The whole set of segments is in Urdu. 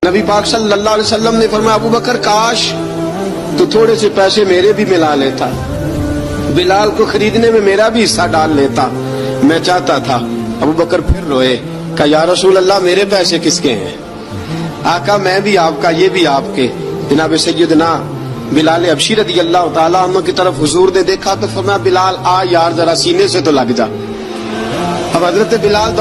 نبی پاک صلی اللہ علیہ وسلم نے فرمایا ابو بکر کاش تو تھوڑے سے پیسے میرے بھی ملا لیتا، بلال کو خریدنے میں میرا بھی حصہ ڈال لیتا، میں چاہتا تھا۔ ابو بکر پھر روئے، کہا یا رسول اللہ میرے پیسے کس کے ہیں؟ آقا میں بھی آپ کا، یہ بھی آپ کے۔ جناب سیدنا بلال حبشی رضی اللہ تعالیٰ عنہ کی طرف حضور نے دیکھا تو فرمایا بلال آ یار ذرا سینے سے تو لگ جا۔ اب حضرت بلال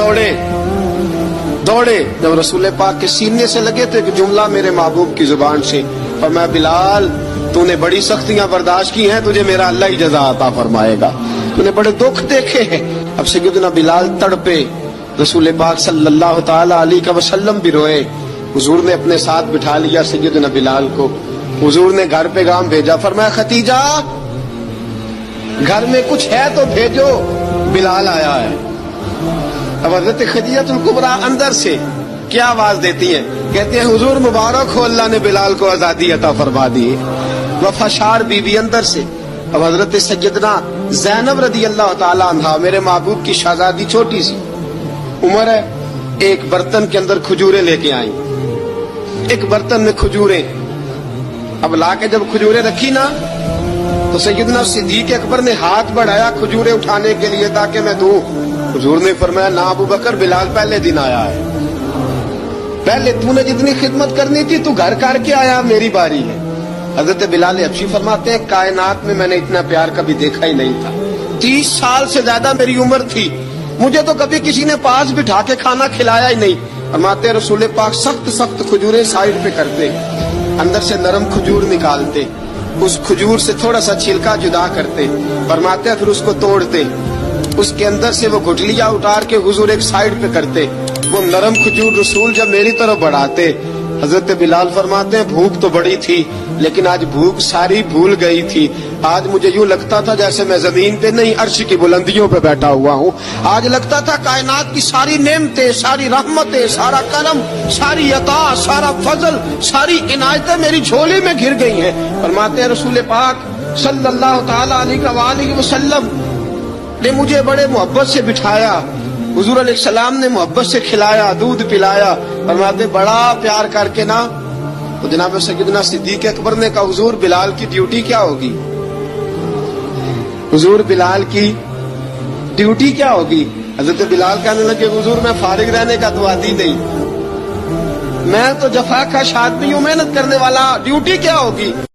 دوڑے، جب رسول پاک کے سینے سے لگے تو ایک جملہ میرے محبوب کی زبان سے فرمایا بلال تو نے بڑی سختیاں برداشت کی ہیں، تجھے میرا اللہ ہی جزا عطا فرمائے گا، تو نے بڑے دکھ دیکھے ہیں۔ اب سیدنا بلال تڑپے، رسول پاک صلی اللہ تعالی علیہ وسلم بھی روئے۔ حضور نے اپنے ساتھ بٹھا لیا سیدنا بلال کو، حضور نے گھر پیغام بھیجا، فرمایا ختیجہ گھر میں کچھ ہے تو بھیجو، بلال آیا ہے۔ اب حضرت خدیجہ الکبریٰ اندر سے کیا آواز دیتی ہیں؟ کہتے ہیں حضور مبارک ہو، اللہ نے بلال کو آزادی عطا فرما دی۔ وفاشار بی بی اندر سے۔ اب حضرت سیدنا زینب رضی اللہ تعالی عنہا میرے محبوب کی شہزادی، چھوٹی سی عمر ہے، ایک برتن کے اندر کھجوریں لے کے آئیں، ایک برتن میں کھجوریں۔ اب لا کے جب کھجوریں رکھی نا تو سیدنا صدیق اکبر نے ہاتھ بڑھایا کھجوریں اٹھانے کے لیے تاکہ میں دوں۔ حضور نے فرمایا نہ ابو بکر، بلال پہلے دن آیا ہے، پہلے تو نے جتنی خدمت کرنی تھی تو گھر کر کے آیا، میری باری ہے۔ حضرت بلال حبشی فرماتے ہیں کائنات میں میں نے اتنا پیار کبھی دیکھا ہی نہیں تھا، 30 سال سے زیادہ میری عمر تھی، مجھے تو کبھی کسی نے پاس بٹھا کے کھانا کھلایا ہی نہیں۔ فرماتے رسول پاک سخت کھجوریں سائڈ پہ کرتے، اندر سے نرم کھجور نکالتے، اس کھجور سے تھوڑا سا چھلکا جدا کرتے، فرماتے پھر اس کو توڑتے، اس کے اندر سے وہ گٹلیاں اتار کے حضور ایک سائڈ پہ کرتے، وہ نرم کھجور رسول جب میری طرف بڑھاتے، حضرت بلال فرماتے ہیں بھوک تو بڑی تھی لیکن آج بھوک ساری بھول گئی تھی، آج مجھے یوں لگتا تھا جیسے میں زمین پہ نہیں عرش کی بلندیوں پہ بیٹھا ہوا ہوں، آج لگتا تھا کائنات کی ساری نعمتیں، ساری رحمتیں، سارا کرم، ساری عطا، سارا فضل، ساری عنایتیں میری جھولی میں گر گئی ہیں۔ فرماتے ہیں رسول پاک صلی اللہ تعالی علیہ وآلہ وسلم نے مجھے بڑے محبت سے بٹھایا، حضور علیہ السلام نے محبت سے کھلایا، دودھ پلایا، فرماتے بڑا پیار کر کے نا۔ تو جناب سیدنا صدیق اکبر نے کہا حضور بلال کی ڈیوٹی کیا ہوگی؟ حضور بلال کی ڈیوٹی کیا ہوگی؟ حضرت بلال کہنے لگے حضور میں فارغ رہنے کا تو عادی نہیں، میں تو جفا کا آدمی ہوں، محنت کرنے والا، ڈیوٹی کیا ہوگی؟